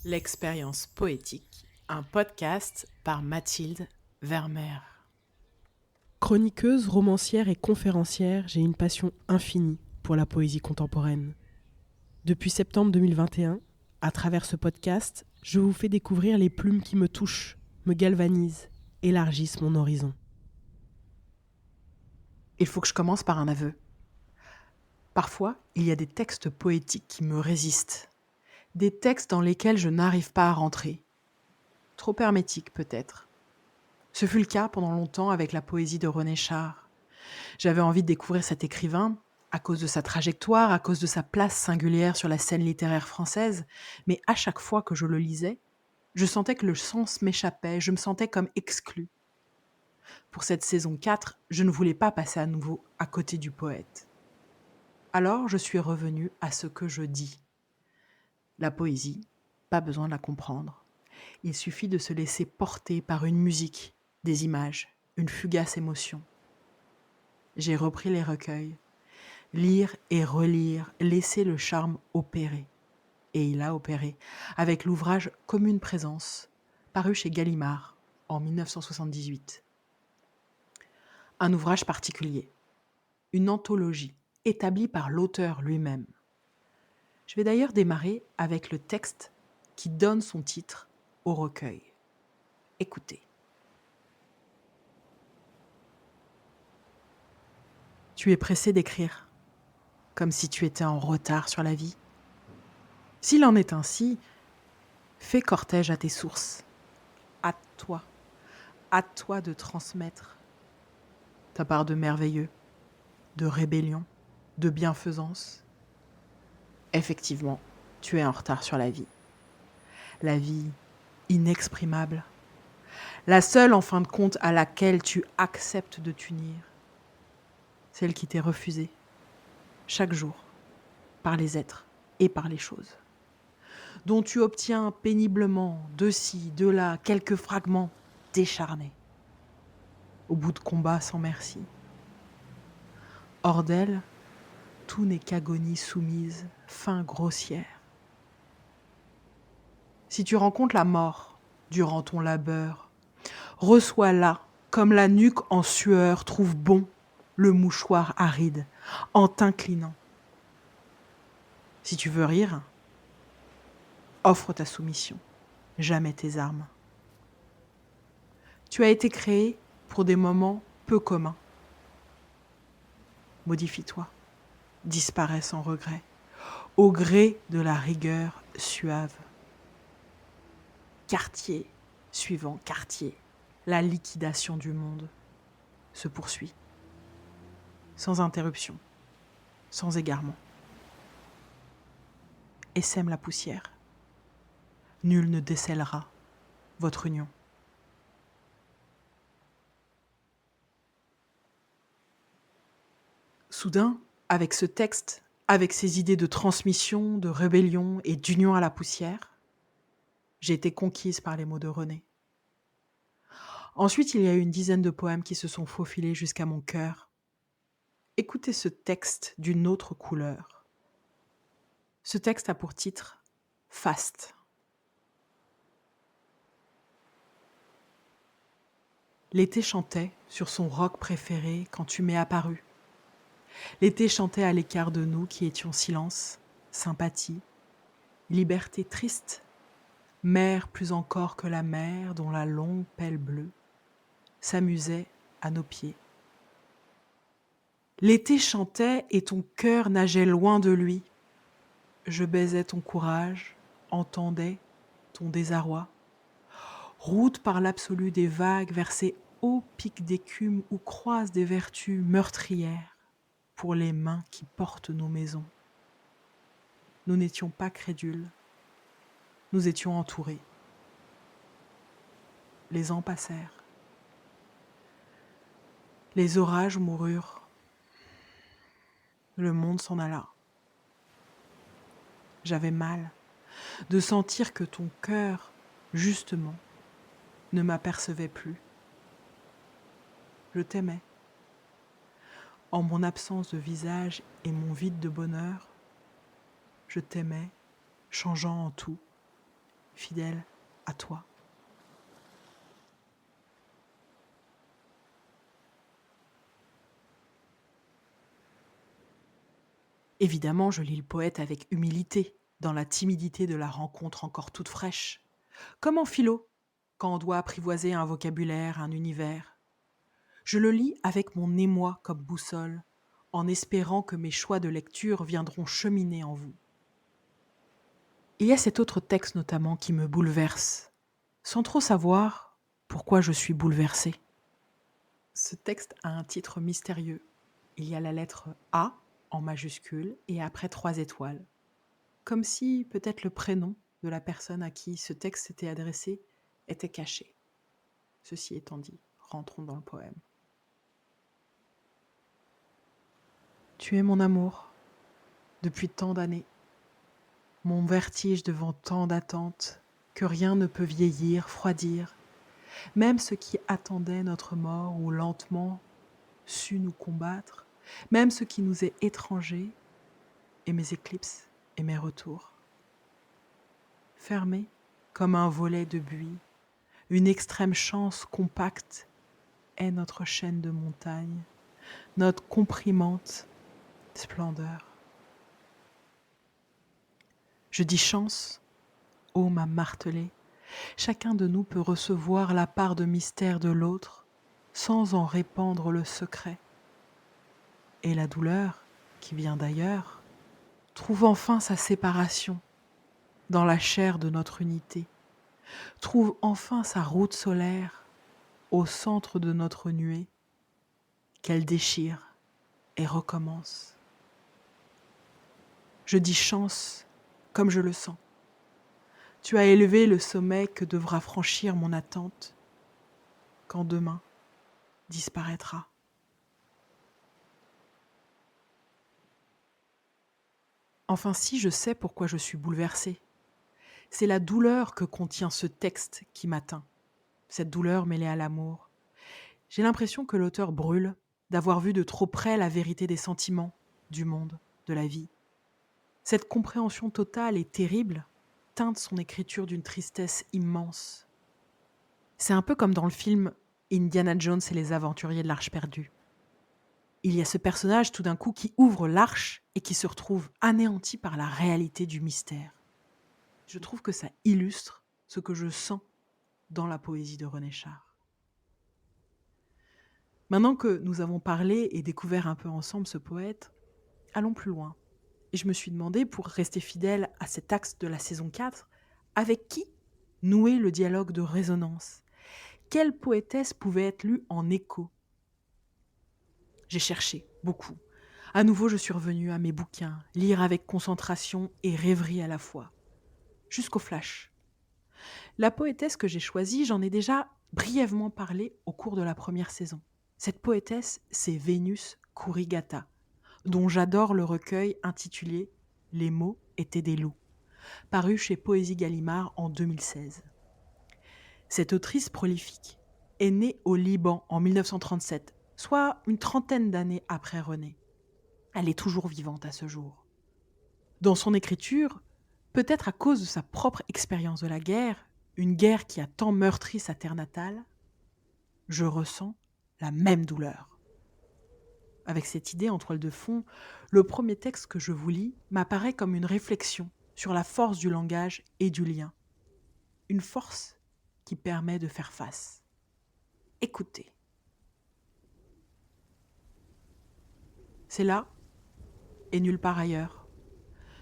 L'expérience poétique, un podcast par Mathilde Vermeer. Chroniqueuse, romancière et conférencière, j'ai une passion infinie pour la poésie contemporaine. Depuis septembre 2021, à travers ce podcast, je vous fais découvrir les plumes qui me touchent, me galvanisent, élargissent mon horizon. Il faut que je commence par un aveu. Parfois, il y a des textes poétiques qui me résistent. Des textes dans lesquels je n'arrive pas à rentrer. Trop hermétique peut-être. Ce fut le cas pendant longtemps avec la poésie de René Char. J'avais envie de découvrir cet écrivain à cause de sa trajectoire, à cause de sa place singulière sur la scène littéraire française, mais à chaque fois que je le lisais, je sentais que le sens m'échappait, je me sentais comme exclue. Pour cette saison 4, je ne voulais pas passer à nouveau à côté du poète. Alors je suis revenue à ce que je dis. La poésie, pas besoin de la comprendre. Il suffit de se laisser porter par une musique, des images, une fugace émotion. J'ai repris les recueils. Lire et relire, laisser le charme opérer. Et il a opéré, avec l'ouvrage Commune Présence, paru chez Gallimard en 1978. Un ouvrage particulier, une anthologie établie par l'auteur lui-même. Je vais d'ailleurs démarrer avec le texte qui donne son titre au recueil. Écoutez. Tu es pressé d'écrire, comme si tu étais en retard sur la vie. S'il en est ainsi, fais cortège à tes sources, à toi de transmettre ta part de merveilleux, de rébellion, de bienfaisance. Effectivement, tu es en retard sur la vie. La vie inexprimable. La seule, en fin de compte, à laquelle tu acceptes de t'unir. Celle qui t'est refusée, chaque jour, par les êtres et par les choses. Dont tu obtiens péniblement, de ci, de là, quelques fragments décharnés. Au bout de combats sans merci. Hors d'elle, tout n'est qu'agonie soumise, fin grossière. Si tu rencontres la mort durant ton labeur, reçois-la comme la nuque en sueur trouve bon le mouchoir aride en t'inclinant. Si tu veux rire, offre ta soumission, jamais tes armes. Tu as été créé pour des moments peu communs. Modifie-toi, disparais sans regret, au gré de la rigueur suave. Quartier suivant quartier, la liquidation du monde se poursuit, sans interruption, sans égarement. Et sème la poussière. Nul ne décèlera votre union. Soudain, avec ce texte, avec ces idées de transmission, de rébellion et d'union à la poussière, j'ai été conquise par les mots de René. Ensuite, il y a eu une dizaine de poèmes qui se sont faufilés jusqu'à mon cœur. Écoutez ce texte d'une autre couleur. Ce texte a pour titre « Faste ». L'été chantait sur son roc préféré quand tu m'es apparu. L'été chantait à l'écart de nous qui étions silence, sympathie, liberté triste, mer plus encore que la mer dont la longue pelle bleue s'amusait à nos pieds. L'été chantait et ton cœur nageait loin de lui. Je baisais ton courage, entendais ton désarroi. Route par l'absolu des vagues vers ces hauts pics d'écume où croisent des vertus meurtrières pour les mains qui portent nos maisons. Nous n'étions pas crédules, nous étions entourés. Les ans passèrent. Les orages moururent. Le monde s'en alla. J'avais mal de sentir que ton cœur, justement, ne m'apercevait plus. Je t'aimais. En mon absence de visage et mon vide de bonheur, je t'aimais, changeant en tout, fidèle à toi. Évidemment, je lis le poète avec humilité, dans la timidité de la rencontre encore toute fraîche. Comme en philo, quand on doit apprivoiser un vocabulaire, un univers. Je le lis avec mon émoi comme boussole, en espérant que mes choix de lecture viendront cheminer en vous. Il y a cet autre texte notamment qui me bouleverse, sans trop savoir pourquoi je suis bouleversée. Ce texte a un titre mystérieux. Il y a la lettre A en majuscule et après 3 étoiles. Comme si peut-être le prénom de la personne à qui ce texte s'était adressé était caché. Ceci étant dit, rentrons dans le poème. Tu es mon amour, depuis tant d'années, mon vertige devant tant d'attentes, que rien ne peut vieillir, froidir, même ce qui attendait notre mort ou lentement sut nous combattre, même ce qui nous est étranger, et mes éclipses et mes retours. Fermé comme un volet de buis, une extrême chance compacte est notre chaîne de montagne, notre comprimante splendeur. Je dis chance, ô ma martelée, chacun de nous peut recevoir la part de mystère de l'autre sans en répandre le secret. Et la douleur, qui vient d'ailleurs, trouve enfin sa séparation dans la chair de notre unité, trouve enfin sa route solaire au centre de notre nuée, qu'elle déchire et recommence. Je dis chance comme je le sens. Tu as élevé le sommet que devra franchir mon attente quand demain disparaîtra. Enfin, si je sais pourquoi je suis bouleversée, c'est la douleur que contient ce texte qui m'atteint, cette douleur mêlée à l'amour. J'ai l'impression que l'auteur brûle d'avoir vu de trop près la vérité des sentiments, du monde, de la vie. Cette compréhension totale et terrible teinte son écriture d'une tristesse immense. C'est un peu comme dans le film Indiana Jones et les aventuriers de l'Arche perdue. Il y a ce personnage tout d'un coup qui ouvre l'arche et qui se retrouve anéanti par la réalité du mystère. Je trouve que ça illustre ce que je sens dans la poésie de René Char. Maintenant que nous avons parlé et découvert un peu ensemble ce poète, allons plus loin. Et je me suis demandé, pour rester fidèle à cet axe de la saison 4, avec qui nouer le dialogue de résonance ? Quelle poétesse pouvait être lue en écho ? J'ai cherché, beaucoup. À nouveau, je suis revenue à mes bouquins, lire avec concentration et rêverie à la fois. Jusqu'au flash. La poétesse que j'ai choisie, j'en ai déjà brièvement parlé au cours de la première saison. Cette poétesse, c'est Vénus Kurigata, dont j'adore le recueil intitulé « Les mots étaient des loups », paru chez Poésie Gallimard en 2016. Cette autrice prolifique est née au Liban en 1937, soit une trentaine d'années après René. Elle est toujours vivante à ce jour. Dans son écriture, peut-être à cause de sa propre expérience de la guerre, une guerre qui a tant meurtri sa terre natale, je ressens la même douleur. Avec cette idée en toile de fond, le premier texte que je vous lis m'apparaît comme une réflexion sur la force du langage et du lien. Une force qui permet de faire face. Écoutez. C'est là, et nulle part ailleurs,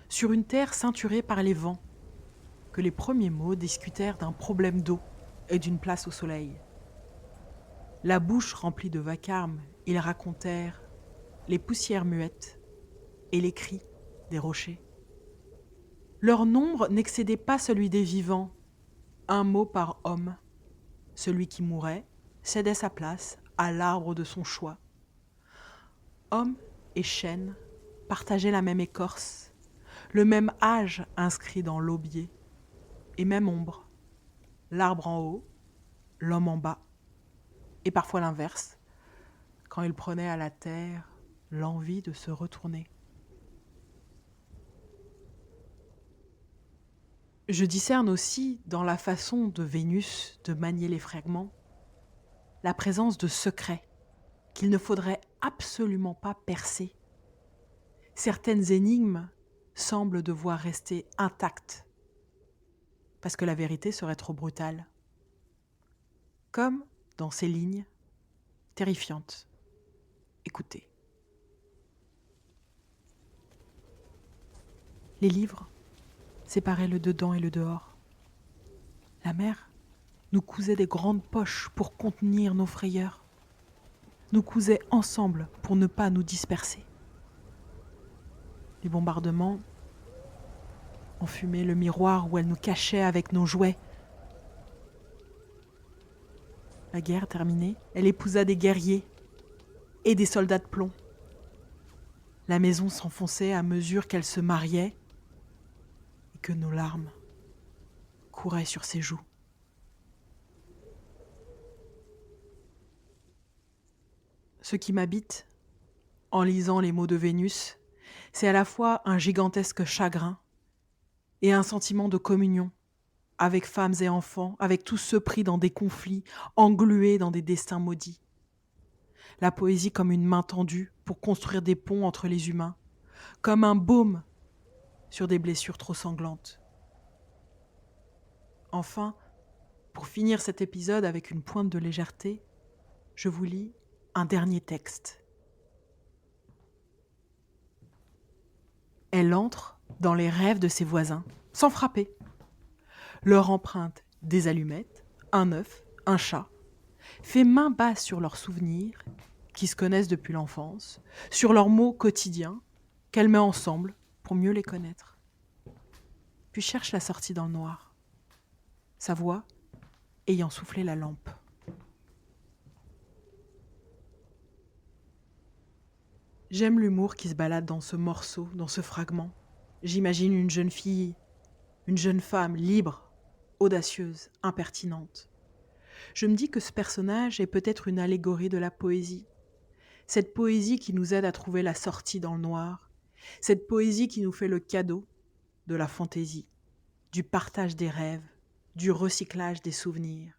sur une terre ceinturée par les vents, que les premiers mots discutèrent d'un problème d'eau et d'une place au soleil. La bouche remplie de vacarme, ils racontèrent les poussières muettes et les cris des rochers. Leur nombre n'excédait pas celui des vivants, un mot par homme. Celui qui mourait cédait sa place à l'arbre de son choix. Homme et chêne partageaient la même écorce, le même âge inscrit dans l'aubier, et même ombre, l'arbre en haut, l'homme en bas, et parfois l'inverse, quand il prenait à la terre l'envie de se retourner. Je discerne aussi, dans la façon de Vénus de manier les fragments, la présence de secrets qu'il ne faudrait absolument pas percer. Certaines énigmes semblent devoir rester intactes, parce que la vérité serait trop brutale. Comme dans ces lignes terrifiantes. Écoutez. Les livres séparaient le dedans et le dehors. La mère nous cousait des grandes poches pour contenir nos frayeurs. Nous cousait ensemble pour ne pas nous disperser. Les bombardements enfumaient le miroir où elle nous cachait avec nos jouets. La guerre terminée, elle épousa des guerriers et des soldats de plomb. La maison s'enfonçait à mesure qu'elle se mariait et que nos larmes couraient sur ses joues. Ce qui m'habite, en lisant les mots de Vénus, c'est à la fois un gigantesque chagrin et un sentiment de communion avec femmes et enfants, avec tous ceux pris dans des conflits, englués dans des destins maudits. La poésie comme une main tendue pour construire des ponts entre les humains, comme un baume sur des blessures trop sanglantes. Enfin, pour finir cet épisode avec une pointe de légèreté, je vous lis un dernier texte. Elle entre dans les rêves de ses voisins, sans frapper. Leur empreinte des allumettes, un œuf, un chat, fait main basse sur leurs souvenirs, qui se connaissent depuis l'enfance, sur leurs mots quotidiens, qu'elle met ensemble pour mieux les connaître. Puis cherche la sortie dans le noir, sa voix ayant soufflé la lampe. J'aime l'humour qui se balade dans ce morceau, dans ce fragment. J'imagine une jeune fille, une jeune femme libre, audacieuse, impertinente. Je me dis que ce personnage est peut-être une allégorie de la poésie. Cette poésie qui nous aide à trouver la sortie dans le noir. Cette poésie qui nous fait le cadeau de la fantaisie, du partage des rêves, du recyclage des souvenirs.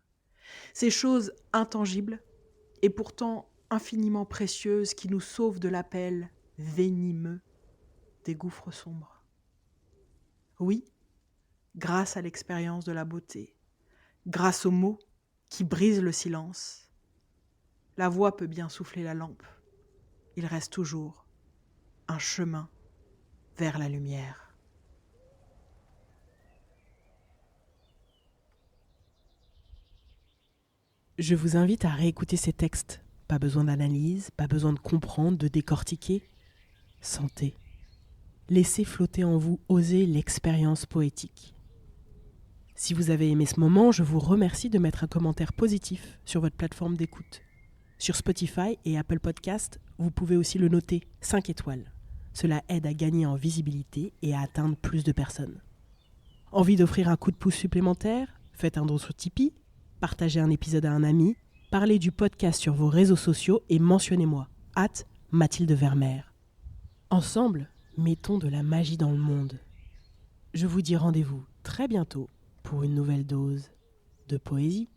Ces choses intangibles et pourtant infiniment précieuses qui nous sauvent de l'appel venimeux des gouffres sombres. Oui, grâce à l'expérience de la beauté, grâce aux mots qui brisent le silence, la voix peut bien souffler la lampe. Il reste toujours un chemin vers la lumière. Je vous invite à réécouter ces textes. Pas besoin d'analyse, pas besoin de comprendre, de décortiquer. Sentez. Laissez flotter en vous, oser l'expérience poétique. Si vous avez aimé ce moment, je vous remercie de mettre un commentaire positif sur votre plateforme d'écoute. Sur Spotify et Apple Podcast, vous pouvez aussi le noter 5 étoiles. Cela aide à gagner en visibilité et à atteindre plus de personnes. Envie d'offrir un coup de pouce supplémentaire ? Faites un don sur Tipeee, partagez un épisode à un ami, parlez du podcast sur vos réseaux sociaux et mentionnez-moi, @Mathilde Vermeer. Ensemble, mettons de la magie dans le monde. Je vous dis rendez-vous très bientôt pour une nouvelle dose de poésie.